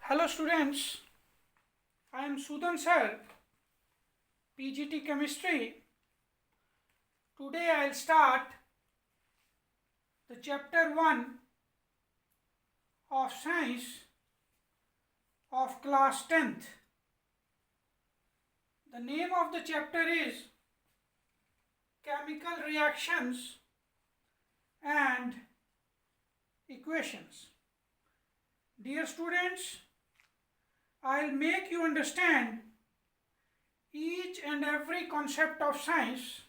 Hello students, I am Sudan sir, PGT Chemistry. Today I will start the chapter 1 of Science of class 10th. The name of the chapter is Chemical Reactions and Equations. Dear students, I will make you understand each and every concept of science.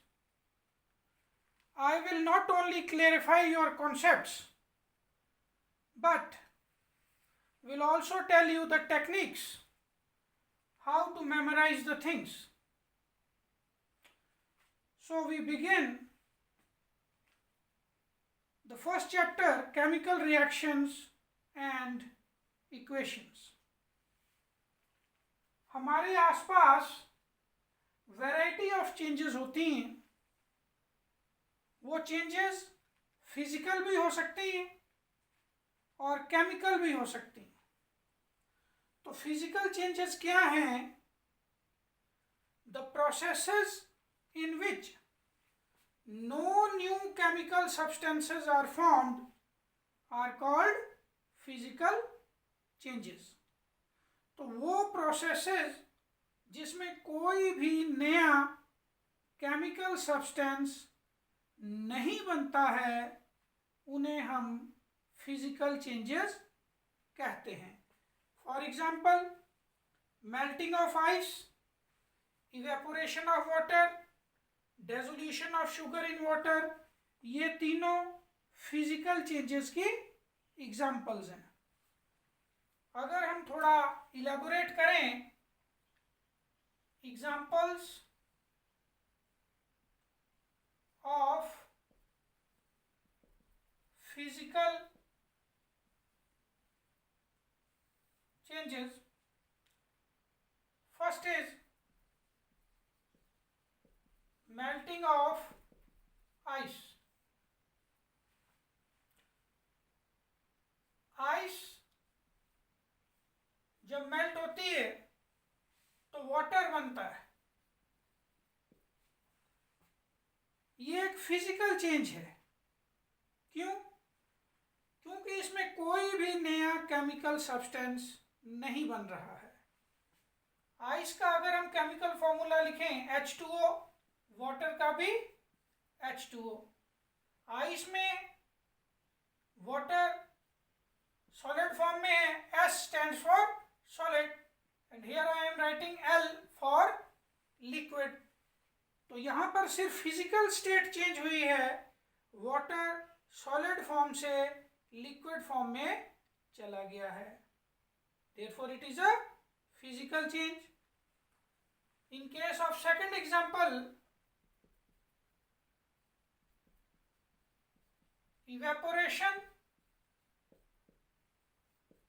I will not only clarify your concepts, but will also tell you the techniques, how to memorize the things. So we begin the first chapter, Chemical Reactions and Equations. हमारे आसपास variety of changes होती हैं. वो changes physical भी हो सकती हैं और केमिकल भी हो सकती हैं. तो फिजिकल चेंजेस क्या हैं? The processes in which no new chemical substances are formed are called physical changes. तो वो प्रोसेसेस जिसमें कोई भी नया केमिकल सब्सटेंस नहीं बनता है उन्हें हम फिजिकल चेंजेस कहते हैं. For example, melting of ice, evaporation of water, dissolution of sugar in water, ये तीनों फिजिकल चेंजेस की एग्जाम्पल्स हैं. अगर हम थोड़ा इलेबोरेट करें, examples of physical changes. First is melting of ice. Ice जब मेल्ट होती है तो वाटर बनता है. ये एक फिजिकल चेंज है. क्यों? क्योंकि इसमें कोई भी नया केमिकल सब्सटेंस नहीं बन रहा है. आइस का अगर हम केमिकल फॉर्मूला लिखें H2O, वाटर का भी H2O. आइस में वाटर सॉलिड फॉर्म में है, S stands for solid and here I am writing L for liquid. तो यहाँ पर सिर्फ फिजिकल स्टेट चेंज हुई है. वाटर सॉलिड फॉर्म से लिक्विड फॉर्म में चला गया है. Therefore it is a physical change. In case of second example, evaporation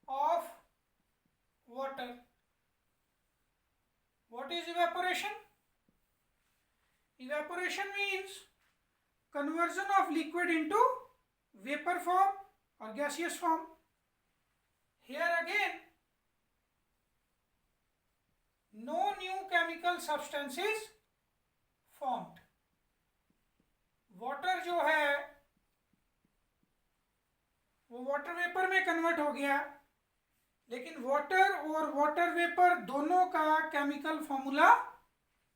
of water. What is evaporation? Evaporation means conversion of liquid into vapor form or gaseous form. Here again, no new chemical substance is formed. Water जो है वो water vapour में convert हो गया, लेकिन water और water vapour दोनों का केमिकल फॉर्मूला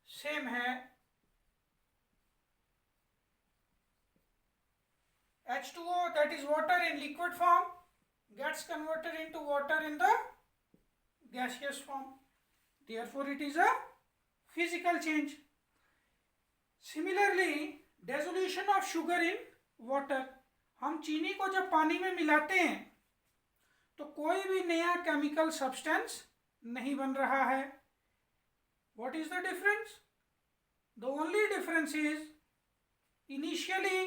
सेम है. H2O, that is water in liquid form, gets converted into water in the gaseous form. Therefore it is a physical change. Similarly, dissolution of sugar in water. हम चीनी को जब पानी में मिलाते हैं तो कोई भी नया केमिकल सब्सटेंस नहीं बन रहा है. What is the difference? The only difference is initially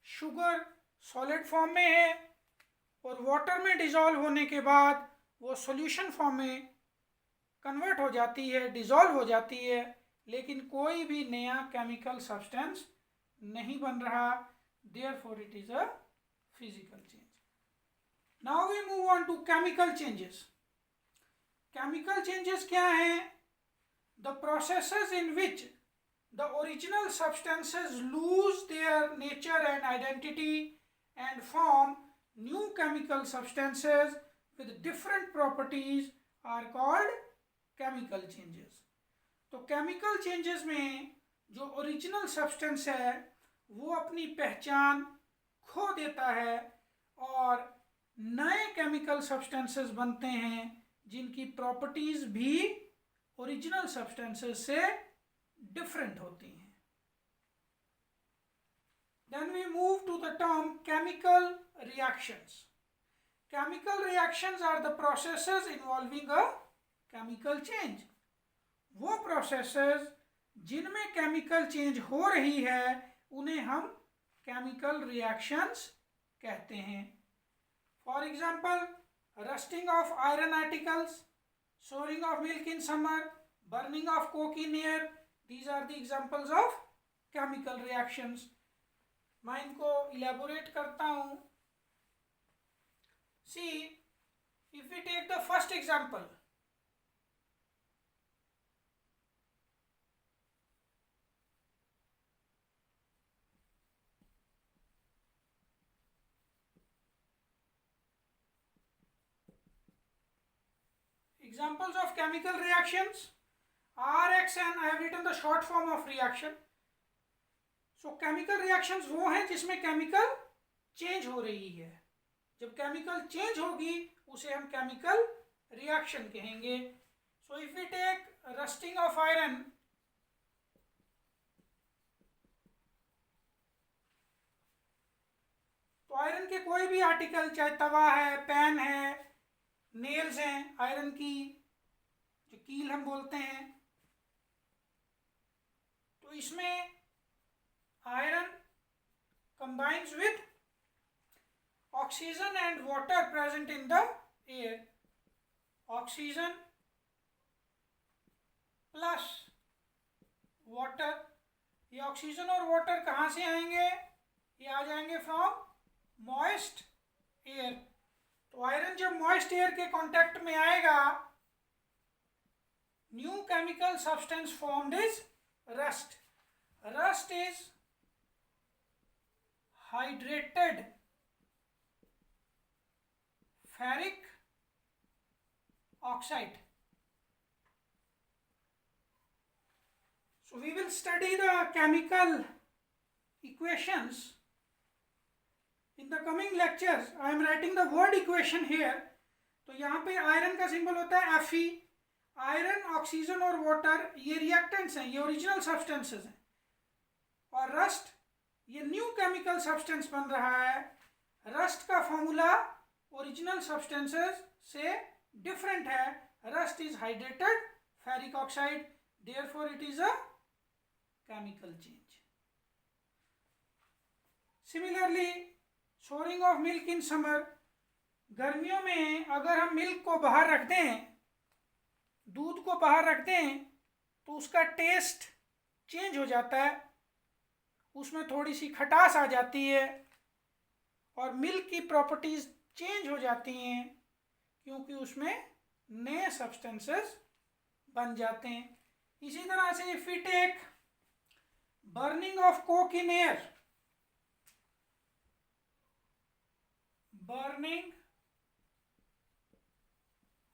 sugar solid form में है और वाटर में डिसॉल्व होने के बाद वो सॉल्यूशन फॉर्म में कन्वर्ट हो जाती है, डिसॉल्व हो जाती है, लेकिन कोई भी नया केमिकल सब्सटेंस नहीं बन रहा. Therefore it is a physical change. Now we move on to chemical changes. Chemical changes क्या हैं? The processes in which the original substances lose their nature and identity and form new chemical substances with different properties are called chemical changes. तो chemical changes में जो original substance है वो अपनी पहचान खो देता है और नए केमिकल सब्सटेंसेस बनते हैं जिनकी प्रॉपर्टीज भी ओरिजिनल सब्सटेंसेस से डिफरेंट होती हैं। Then we move to the term chemical reactions. Chemical reactions are the processes involving a chemical change. वो processes जिनमें chemical change हो रही है उन्हें हम chemical reactions कहते हैं। For example, rusting of iron articles, storing of milk in summer, burning of coke in air, these are the examples of chemical reactions. मैं इनको इलेबोरेट करता हूँ। See, if we take the first example, examples of chemical reactions, RXN, I have written the short form of reaction. So chemical reactions वो हैं जिसमें chemical change हो रही है। जब chemical change होगी उसे हम chemical reaction कहेंगे। So if we take rusting of iron, तो आयरन के कोई भी आर्टिकल, चाहे तवा है, पैन है, नेल्स हैं, आयरन की जो कील हम बोलते हैं, तो इसमें iron combines with oxygen and water present in the air. Oxygen plus water, ये ऑक्सीजन और वाटर कहाँ से आएंगे? ये आ जाएंगे फ्रॉम मॉइस्ट एयर। तो आयरन जब मॉइस्ट एयर के कांटेक्ट में आएगा, new chemical substance formed is rust. Rust is hydrated ferric oxide. So we will study the chemical equations in the coming lectures. I am writing the word equation here. तो यहाँ पे iron का symbol होता है Fe। Iron, oxygen और water ये reactants हैं, ये ओरिजिनल सब्सटेंसेस हैं। और रस्ट ये न्यू केमिकल सब्सटेंस बन रहा है। रस्ट का फॉर्मूला ओरिजिनल सब्सटेंसेस से डिफरेंट है। Rust is hydrated ferric oxide, therefore it is a chemical change. Similarly, storing of milk in summer, गर्मियों में अगर हम मिल्क को बाहर रख दें, दूध को बाहर रख दें, तो उसका टेस्ट चेंज हो जाता है, उसमें थोड़ी सी खटास आ जाती है और मिल्क की प्रॉपर्टीज चेंज हो जाती हैं क्योंकि उसमें नए सब्सटेंसेस बन जाते हैं। इसी तरह से if we take burning of coke in air, burning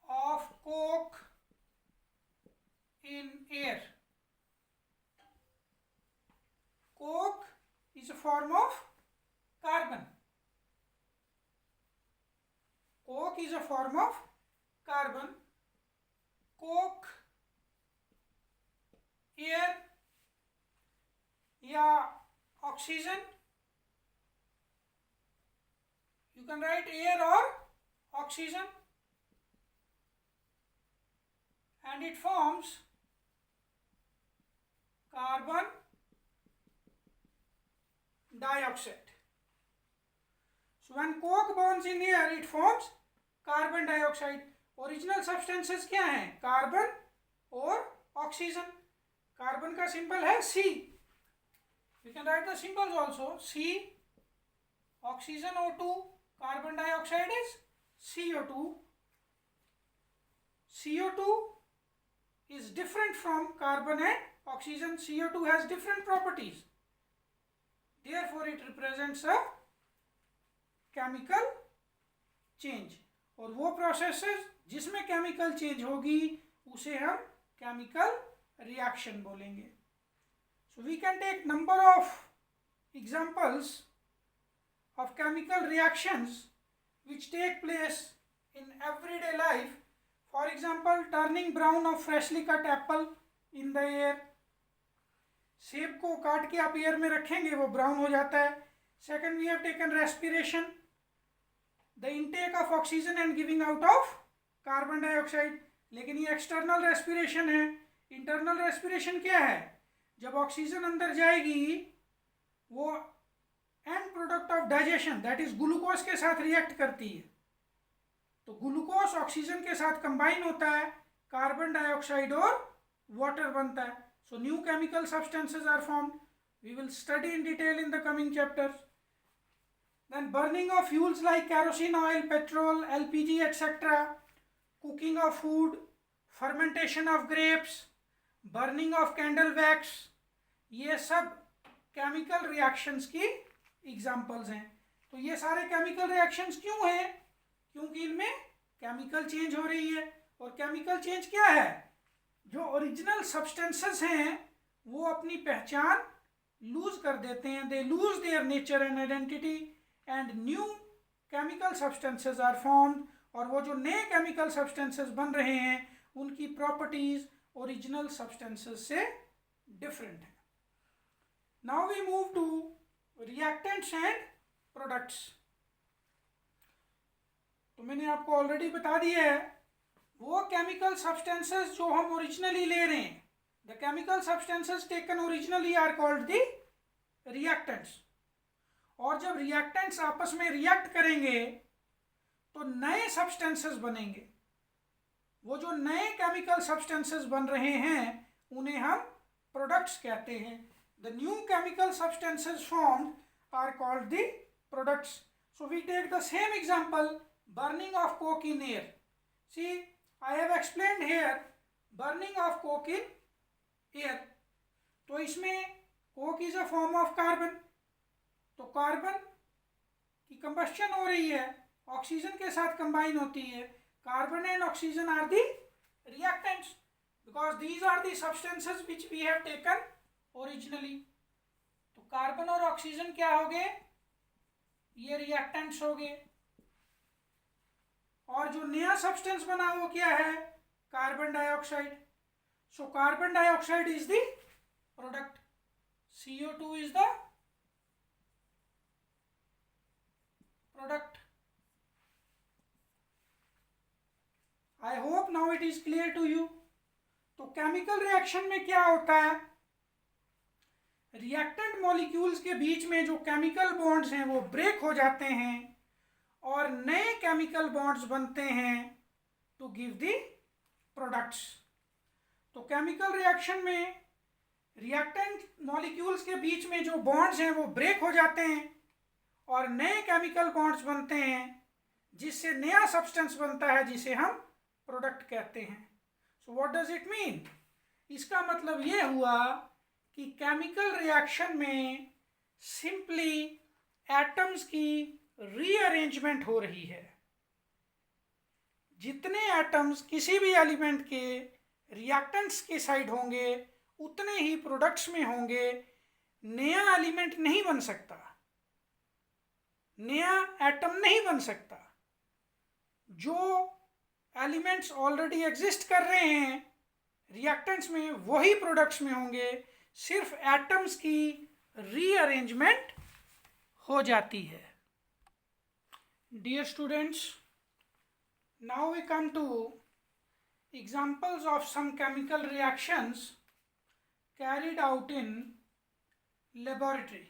of coke in air, coke is a form of carbon. Coke is a form of carbon. Coke, air या oxygen, you can write air or oxygen, and it forms carbon dioxide. So when coke burns in air, it forms carbon dioxide. Original substances क्या हैं? Carbon और oxygen. Carbon का symbol है C. We can write the symbols also. C, oxygen O2, carbon dioxide is CO2. CO2 is different from carbon and oxygen. CO2 has different properties. Therefore, it represents a chemical change. और वो processes जिसमें chemical change होगी उसे हम chemical reaction बोलेंगे. So we can take number of examples of chemical reactions which take place in everyday life. For example, turning brown of freshly cut apple in the air. सेब को काट के आप air में रखेंगे वो ब्राउन हो जाता है. Second, we have taken respiration, the intake of oxygen and giving out of carbon dioxide. लेकिन ये एक्सटर्नल रेस्पिरेशन है. इंटरनल रेस्पिरेशन क्या है? जब ऑक्सीजन अंदर जाएगी वो end product of digestion that is glucose के साथ रिएक्ट करती है. तो ग्लूकोज ऑक्सीजन के साथ कंबाइन होता है, कार्बन डाइऑक्साइड और वाटर बनता है. So new chemical substances are formed. We will study in detail in the coming chapters. Then burning of fuels like kerosene oil, petrol, LPG, etc. Cooking of food, fermentation of grapes, burning of candle wax. ये सब chemical reactions की examples हैं. तो ये सारे chemical reactions क्यों हैं? क्योंकि इनमें chemical change हो रही है. और chemical change क्या है? जो ओरिजिनल सब्सटेंसेस हैं वो अपनी पहचान लूज कर देते हैं. They lose their nature and identity and new chemical substances are formed. और वो जो नए केमिकल सब्सटेंसेस बन रहे हैं उनकी प्रॉपर्टीज ओरिजिनल सब्सटेंसेस से डिफरेंट है. Now we move to reactants and products. तो मैंने आपको ऑलरेडी बता दिया है वो केमिकल सब्सटेंसेस जो हम ओरिजिनली ले रहे हैं, the chemical substances taken originally are called the reactants. और जब रिएक्टेंट्स आपस में रिएक्ट करेंगे तो नए सब्सटेंसेस बनेंगे. वो जो नए केमिकल सब्सटेंसेस बन रहे हैं उन्हें हम प्रोडक्ट्स कहते हैं. The new chemical substances formed are called the products. So we take the same example, burning of coke in air. See, I have explained here burning of coke in air. तो इसमें coke is a form of carbon. तो carbon की combustion हो रही है, oxygen के साथ combine होती है. Carbon and oxygen are the reactants because these are the substances which we have taken originally. तो कार्बन और ऑक्सीजन क्या हो गए? ये रिएक्टेंट्स हो गए. और जो नया सब्सटेंस बना वो क्या है? Carbon dioxide. So carbon dioxide is the product. CO2 is the product. I hope now it is clear to you. तो केमिकल रिएक्शन में क्या होता है? रिएक्टेंट मॉलिक्यूल्स के बीच में जो केमिकल बॉन्ड्स हैं वो ब्रेक हो जाते हैं और नए केमिकल बॉन्ड्स बनते हैं टू गिव द प्रोडक्ट्स. तो केमिकल रिएक्शन में रिएक्टेंट मॉलिक्यूल्स के बीच में जो बॉन्ड्स हैं वो ब्रेक हो जाते हैं और नए केमिकल बॉन्ड्स बनते हैं जिससे नया सब्सटेंस बनता है जिसे हम प्रोडक्ट कहते हैं. So what does it mean? इसका मतलब ये हुआ कि केमिकल रिएक्शन में सिंपली एटम्स की रीअरेंजमेंट हो रही है. जितने एटम्स किसी भी एलिमेंट के रिएक्टेंट्स के साइड होंगे उतने ही प्रोडक्ट्स में होंगे. नया एलिमेंट नहीं बन सकता, नया एटम नहीं बन सकता. जो एलिमेंट्स ऑलरेडी एग्जिस्ट कर रहे हैं रिएक्टेंट्स में वही प्रोडक्ट्स में होंगे. सिर्फ एटम्स की रीअरेंजमेंट हो जाती है. Dear students, now we come to examples of some chemical reactions carried out in laboratory.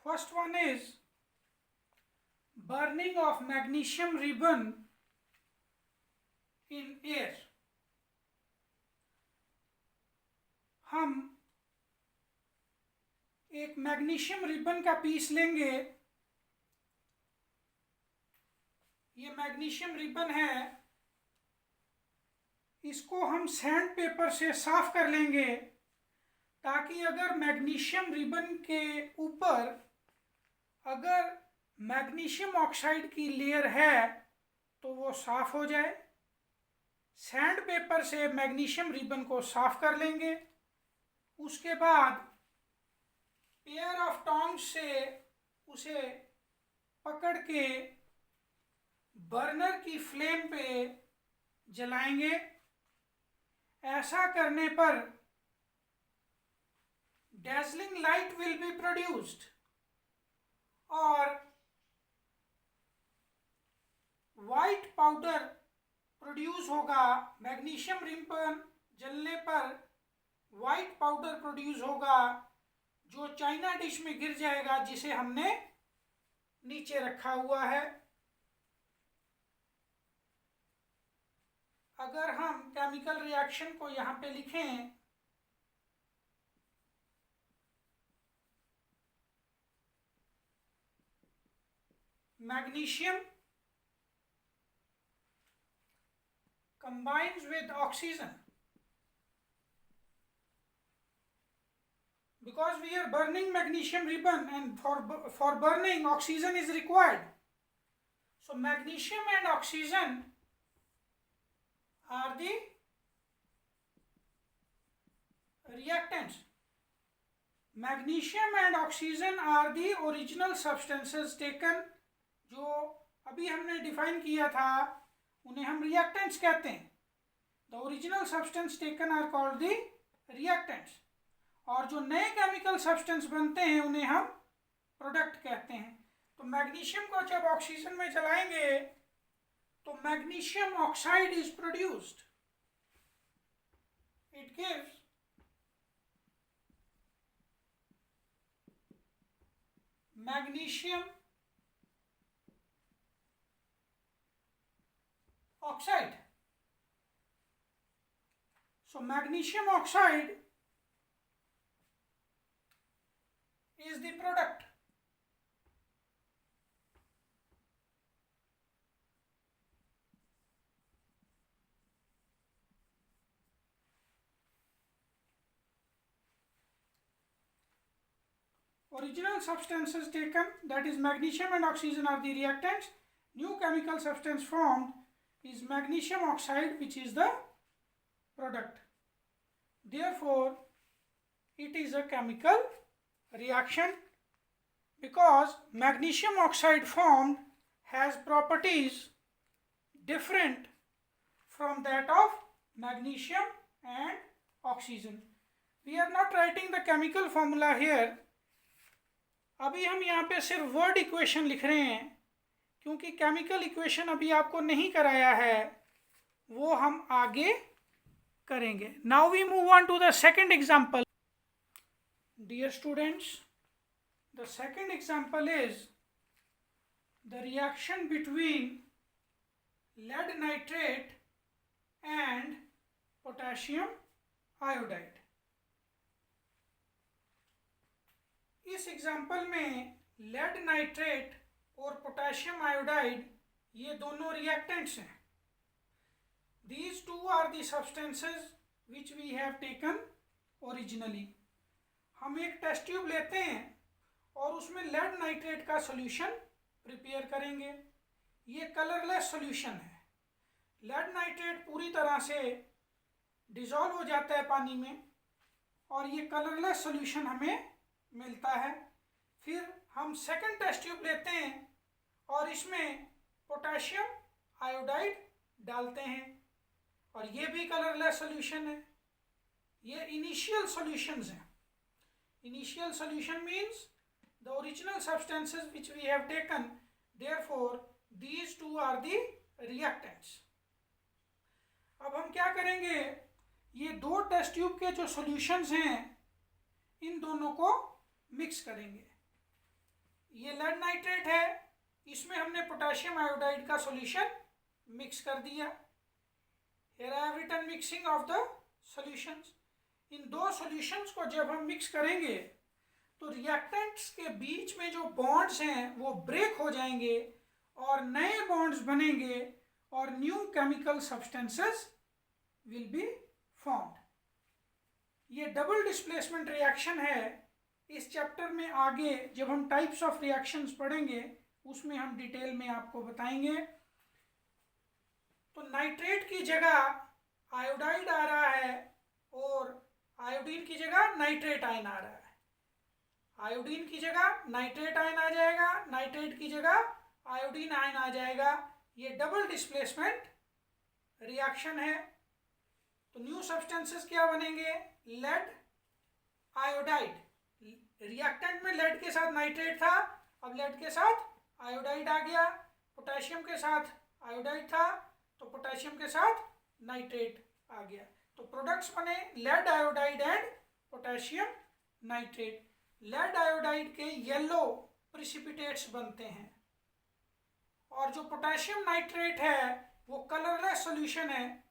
First one is burning of magnesium ribbon in air. हम एक मैग्नीशियम रिबन का पीस लेंगे. ये मैग्नीशियम रिबन है इसको हम सैंड पेपर से साफ कर लेंगे, ताकि अगर मैग्नीशियम रिबन के ऊपर अगर मैग्नीशियम ऑक्साइड की लेयर है तो वो साफ हो जाए। सैंड पेपर से मैग्नीशियम रिबन को साफ कर लेंगे। उसके बाद पेयर ऑफ टोंग्स से उसे पकड़ के बर्नर की फ्लेम पे जलाएंगे। ऐसा करने पर dazzling light will be produced और वाइट पाउडर प्रोड्यूस होगा। मैग्नीशियम रिबन जलने पर वाइट पाउडर प्रोड्यूस होगा, जो चाइना डिश में गिर जाएगा, जिसे हमने नीचे रखा हुआ है। अगर हम केमिकल रिएक्शन को यहाँ पे लिखें, magnesium combines with oxygen, because we are burning magnesium ribbon, and for burning oxygen is required. So magnesium and oxygen are the reactants. Magnesium and oxygen are the original substances taken, जो अभी हमने define किया था, उन्हें हम reactants कहते हैं। The original substance taken are called the reactants, और जो नए केमिकल सब्सटेंस बनते हैं उन्हें हम प्रोडक्ट कहते हैं। तो मैग्नीशियम को जब ऑक्सीजन में जलाएंगे तो magnesium oxide is produced. It gives magnesium oxide. So magnesium oxide is the product. Original substances taken, that is magnesium and oxygen, are the reactants. New chemical substance formed is magnesium oxide, which is the product. Therefore, it is a chemical reaction, because magnesium oxide formed has properties different from that of magnesium and oxygen. We are not writing the chemical formula here. अभी हम यहाँ पे सिर्फ word equation लिख रहे हैं, क्योंकि chemical equation अभी आपको नहीं कराया है, वो हम आगे करेंगे। Now we move on to the second example. Dear students, the second example is the reaction between lead nitrate and potassium iodide. इस एग्जांपल में लेड नाइट्रेट और पोटेशियम आयोडाइड ये दोनों रिएक्टेंट्स हैं। These two are the substances which we have taken originally. हम एक test tube लेते हैं और उसमें लेड नाइट्रेट का सॉल्यूशन प्रिपेयर करेंगे। ये कलरलेस सॉल्यूशन है। लेड नाइट्रेट पूरी तरह से डिसॉल्व हो जाता है पानी में, और ये कलरलेस सॉल्यूशन हमें मिलता है। फिर हम सेकंड टेस्ट ट्यूब लेते हैं और इसमें पोटेशियम आयोडाइड डालते हैं, और ये भी कलरलेस सॉल्यूशन है। ये इनिशियल सॉल्यूशंस हैं। Initial solution means the original substances which we have taken, therefore these two are the reactants. अब हम क्या करेंगे, ये दो टेस्ट ट्यूब के जो सॉल्यूशंस हैं इन दोनों को मिक्स करेंगे। ये लेड नाइट्रेट है, इसमें हमने पोटेशियम आयोडाइड का सॉल्यूशन मिक्स कर दिया। Here I have written mixing of the solutions. इन दो सॉल्यूशंस को जब हम मिक्स करेंगे तो रिएक्टेंट्स के बीच में जो बॉन्ड्स हैं वो ब्रेक हो जाएंगे और नए बॉन्ड्स बनेंगे और new chemical substances will be formed. ये डबल डिस्प्लेसमेंट रिएक्शन है। इस चैप्टर में आगे जब हम टाइप्स ऑफ रिएक्शंस पढ़ेंगे उसमें हम डिटेल में आपको बताएंगे। तो नाइट्रेट की जगह आयोडाइड आ रहा है और आयोडीन की जगह नाइट्रेट आयन आ रहा है। आयोडीन की जगह नाइट्रेट आयन आ जाएगा, नाइट्रेट की जगह आयोडीन आयन आ जाएगा। ये डबल डिस्प्लेसमेंट रिएक्शन है। तो न्यू सब्सटेंसेस क्या बनेंगे? Lead iodide. रिएक्टेंट में लेड के साथ नाइट्रेट था, अब लेड के साथ आयोडाइड आ गया। पोटेशियम के साथ आयोडाइड था तो पोटेशियम के साथ नाइट्रेट आ गया। तो प्रोडक्ट्स बने lead iodide and potassium nitrate. Lead iodide के येलो प्रिसिपिटेट्स बनते हैं और जो पोटेशियम नाइट्रेट है वो कलरलेस सॉल्यूशन है,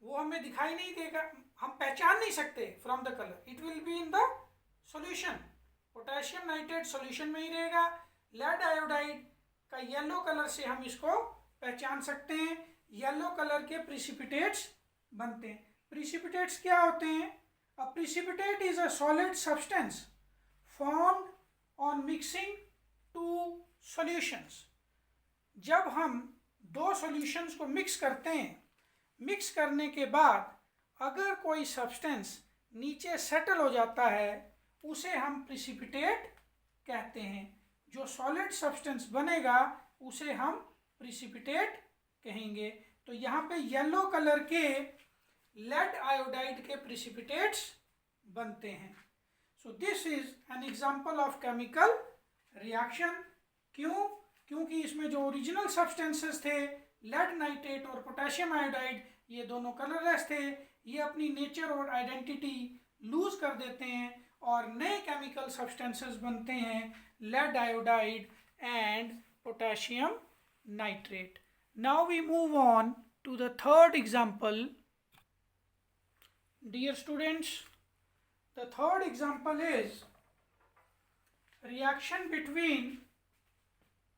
वो हमें दिखाई नहीं देगा, हम पहचान नहीं सकते from the colour, it will be in the solution. Potassium nitrate solution में ही रहेगा। लेड आयोडाइड का येलो कलर से हम इसको पहचान सकते हैं। येलो कलर के प्रिसिपिटेट्स बनते हैं। प्रिसिपिटेट्स क्या होते हैं? A precipitate is a solid substance formed on mixing two solutions. जब हम दो सॉल्यूशंस को मिक्स करते हैं, मिक्स करने के बाद अगर कोई सब्सटेंस नीचे सेटल हो जाता है उसे हम प्रिसिपिटेट कहते हैं। जो सॉलिड सब्सटेंस बनेगा उसे हम प्रिसिपिटेट कहेंगे। तो यहाँ पे येलो कलर के लेड आयोडाइड के प्रिसिपिटेट्स बनते हैं। So this is an example of chemical reaction. क्यों? क्योंकि इसमें जो ओरिजिनल सब्सटेंसेस थे लेड नाइट्रेट और पोटेशियम आयोडाइड, ये दोनों कलरलेस थे। ये अपनी नेचर और आइडेंटिटी लूज कर देते हैं और नए केमिकल सब्सटेंसेस बनते हैं lead iodide and potassium nitrate. Now we move on to the third example. Dear students, the third example is reaction between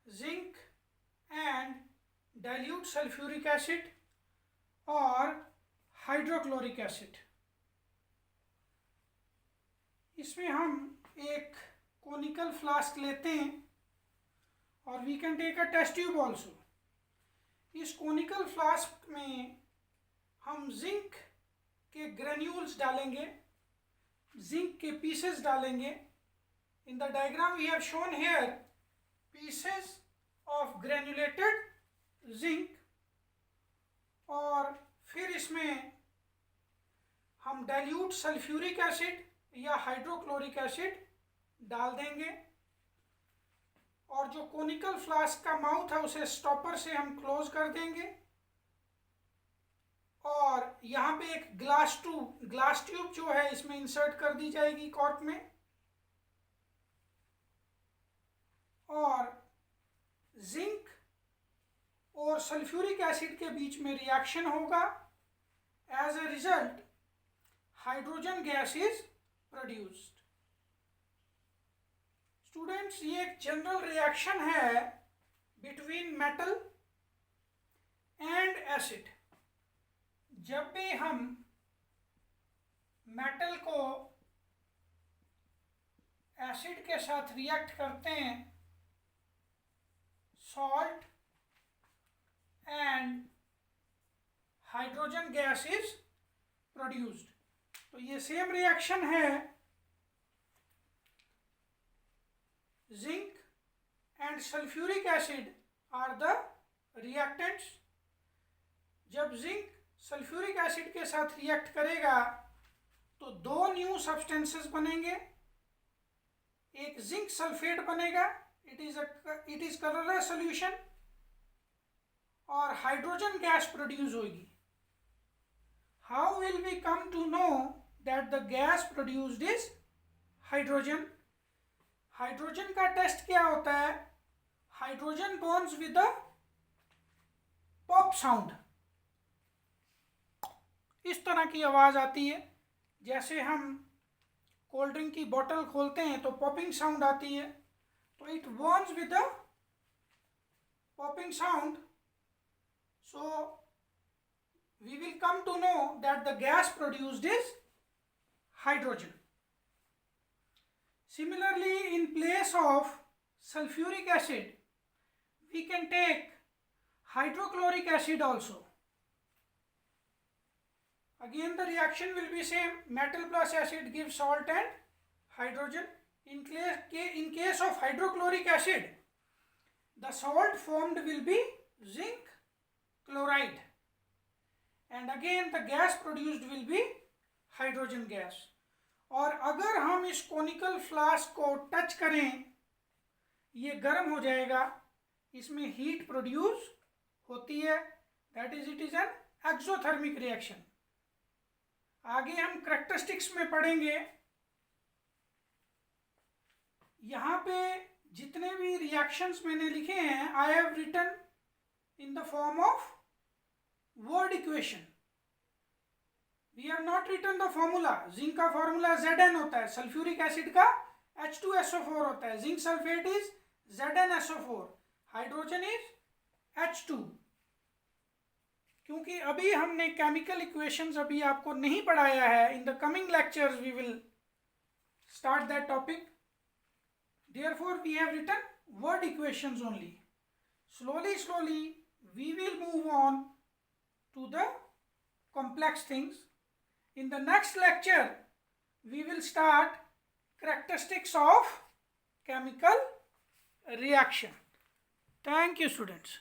zinc and dilute sulfuric acid or hydrochloric acid। इसमें हम एक conical flask लेते हैं और we can take a test tube also. इस conical flask में हम zinc के ग्रेन्यूल्स डालेंगे, जिंक के पीसेस डालेंगे। In the diagram we have shown here pieces of granulated zinc. और फिर इसमें हम डाइल्यूट सल्फ्यूरिक एसिड या हाइड्रोक्लोरिक एसिड डाल देंगे और जो कोनिकल फ्लास्क का माउथ है उसे स्टॉपर से हम क्लोज कर देंगे और यहाँ पे एक ग्लास ट्यूब जो है इसमें इंसर्ट कर दी जाएगी कॉर्क में। और जिंक और सल्फ्यूरिक एसिड के बीच में रिएक्शन होगा। As a result hydrogen gas is produced. Students, ये एक जनरल रिएक्शन है बिटवीन मेटल एंड एसिड। जब भी हम मेटल को एसिड के साथ रिएक्ट करते हैं, salt and hydrogen gas is produced. तो ये सेम रिएक्शन है। Zinc and sulphuric acid are the reactants. जब जिंक सल्फ्यूरिक एसिड के साथ रिएक्ट करेगा तो दो न्यू सब्सटेंसेस बनेंगे। एक जिंक सल्फेट बनेगा, इट इज कलरलेस सॉल्यूशन, और हाइड्रोजन गैस प्रोड्यूस होगी। How will we come to know that the gas produced is hydrogen? Hydrogen का टेस्ट क्या होता है? Hydrogen bonds with the pop sound. इस तरह की आवाज़ आती है। जैसे हम कोल्ड ड्रिंक की बोतल खोलते हैं तो पॉपिंग साउंड आती है, तो it bonds with the popping sound. So we will come to know that the gas produced is hydrogen. Similarly, in place of sulfuric acid, we can take hydrochloric acid also. Again the reaction will be same, metal plus acid gives salt and hydrogen. In case of hydrochloric acid, the salt formed will be zinc chloride, and again the gas produced will be hydrogen gas. और अगर हम इस conical flask को touch करें, ये गर्म हो जाएगा, इसमें हीट प्रोड्यूस होती है, that is it is an exothermic reaction. आगे हम करैक्टरिस्टिक्स में पढ़ेंगे. यहाँ पे जितने भी रिएक्शंस मैंने लिखे हैं, I have written in the form of word equation. We have not written the formula. Zinc का फॉर्मूला Zn होता है, सल्फ्यूरिक एसिड का H2SO4 होता है, zinc sulphate is ZnSO4, hydrogen is H2. क्योंकि अभी हमने केमिकल इक्वेशंस अभी आपको नहीं पढ़ाया है, in the coming lectures we will start that topic. Therefore we have written word equations only. Slowly we will move on to the complex things. In the next lecture we will start characteristics of chemical reaction. Thank you, students.